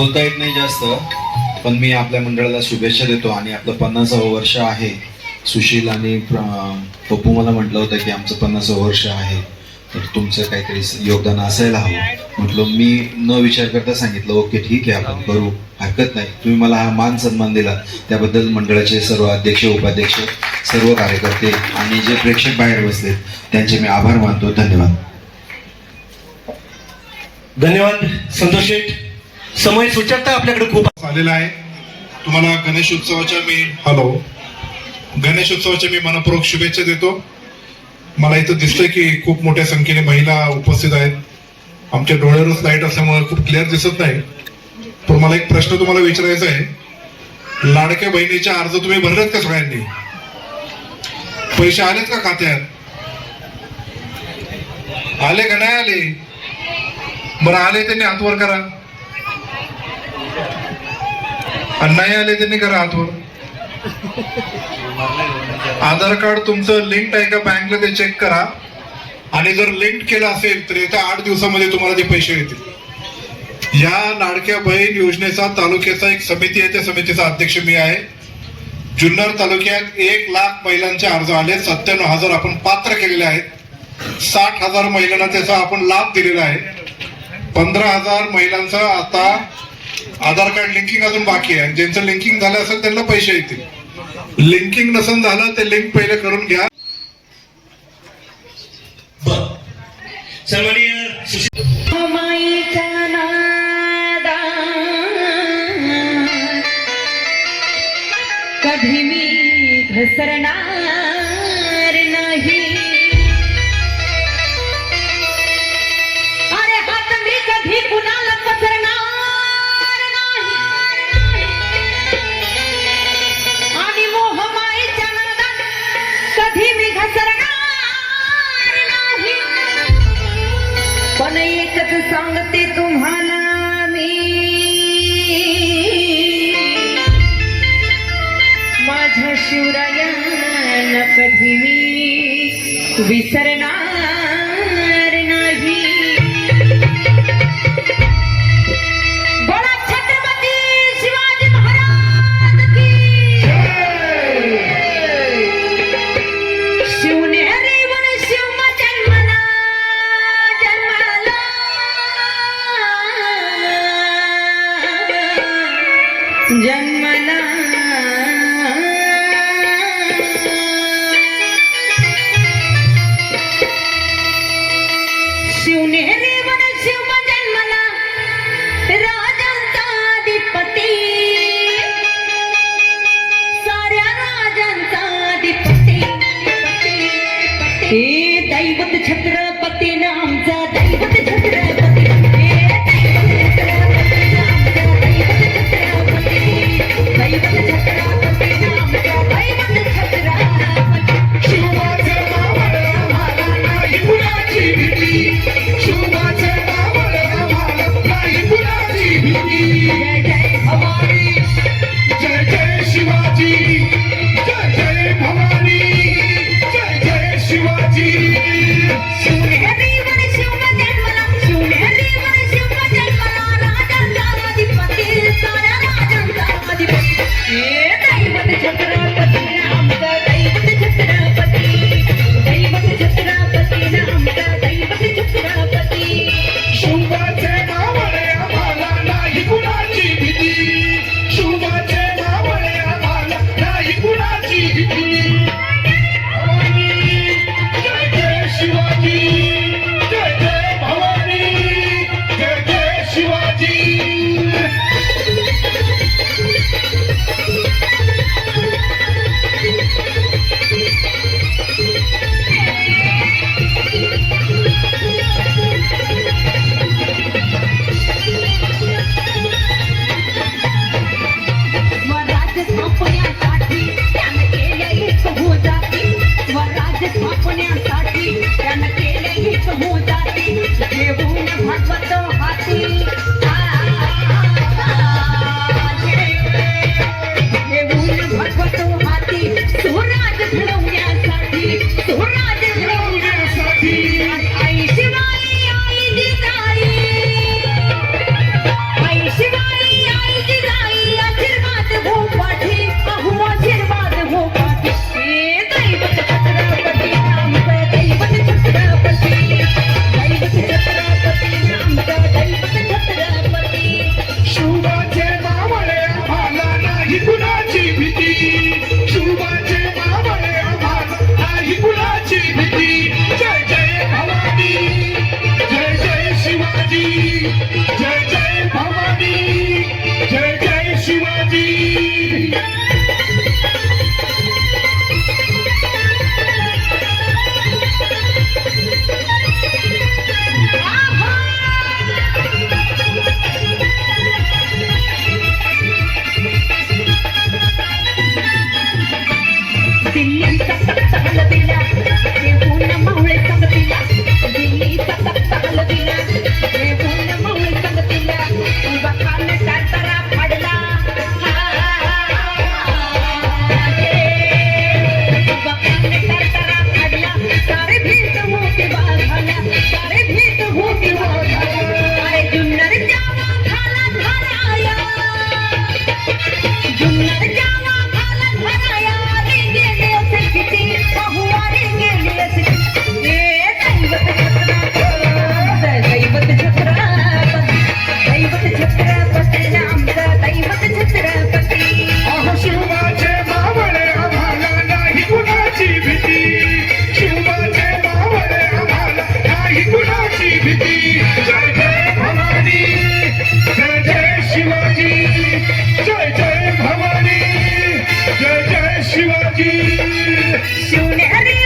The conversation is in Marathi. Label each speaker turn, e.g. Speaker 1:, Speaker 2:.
Speaker 1: बोलता येत नाही जास्त, पण मी आपल्या मंडळाला शुभेच्छा देतो. आणि आपलं 50वं वर्ष आहे. सुशील आणि पप्पू मला म्हटलं होतं की आमचं 50वं वर्ष आहे, तर तुमचं काहीतरी योगदान असायला हवं. म्हटलं मी न विचार करता सांगितलं ओके ठीक आहे आपण करू, हरकत नाही. तुम्ही मला हा मान सन्मान दिला त्याबद्दल मंडळाचे सर्व अध्यक्ष उपाध्यक्ष सर्व कार्यकर्ते आणि जे प्रेक्षक बाहेर बसले त्यांचे मी आभार मानतो. धन्यवाद.
Speaker 2: धन्यवाद संतोष शेठ. समय सूचकता आपल्याकडे खूप
Speaker 3: आलेला आहे. तुम्हाला गणेशोत्सवाच्या मी मनपूर्वक शुभेच्छा देतो. मला इथं दिसतंय की खूप मोठ्या संख्येने महिला उपस्थित आहेत. आमच्या डोळ्यावरच लाईट असल्यामुळे खूप क्लिअर दिसत नाही. पण मला एक प्रश्न तुम्हाला विचारायचा आहे. लाडक्या बहिणीचे अर्ज तुम्ही भरलेत का सगळ्यांनी? पैसे आलेत का खात्यात? आले का नाही आले? बरं आले त्यांनी हातवर करा, आणि नाही आले त्यांनी करा हातवर. आधार कार्ड तुमचं लिंक आहे का बँकला ते चेक करा, आणि जर लिंक केलं असेल तर येत्या 8 दिवसामध्ये तुम्हाला ते पैसे येतील. या लाडक्या बहीण योजनेचा तालुक्याचा एक समिती आहे, त्या समितीचा अध्यक्ष मी आहे. जुन्नर तालुक्यात 1 लाख महिलांचे अर्ज आले. 97,000 आपण पात्र केलेले आहेत. 60,000 महिलांना त्याचा आपण लाभ दिलेला आहे. 15,000 महिलांचा आता आधार कार्ड लिंकिंग अजून बाकी आहे. ज्यांचं लिंकिंग झालं असेल त्यांना पैसे येतील. लिंकिंग नसेल झालं ते लिंक पहिले करून घ्या.
Speaker 4: कधी मी घसरणार नाही. अरे हात मी कधी कुणाला पसरणार नाही. आणि मोहमाईच्या नादात कधी मी घसरणार नाही. पण एकच सांगते तुम्हाला मी, माझ्या शिवरायाला कधी मी विसरणार नाही. बोला छत्रपती शिवाजी महाराज की शिवनेरी वन शिव जन्मला जन्मला शिवनेरी वन शिव जन्मला राजांचा अधिपती. साऱ्या राजांचा अधिपती. हे दैवत छत्रपती नामचा दैवत छत्रपती. स्वराज स्थापण्यासाठी त्यानं केलंय
Speaker 2: शिवाजी.
Speaker 4: दिल्लीचा तख्त हलविला देऊन मावळे संगतीला दिल्लीचा तख्त हलविला देऊन मावळे संगतीला उभा खान टाळतारा फाडला उभा खान टाळतारा फाडला सारे भीत होते वाघाला सारे भीत होते वाघाला अरे जुन्नर जावा खाला धराया जुन्नर जावा खाला धराया रे गेले असे किती पाहुवारे गेले असे किती ए दैवत छत्रपती दैवत छत्रपती आमचा दैवत छत्रपती
Speaker 2: अहो शिवाचे मावळे आम्हाला नाही कुणाची भीती. शिवाचे मावळे आम्हाला नाही कुणाची भीती. जय जय भवानी, जय जय शिवाजी, जय जय भवानी, जय जय शिवाजी.
Speaker 4: शिवनेरी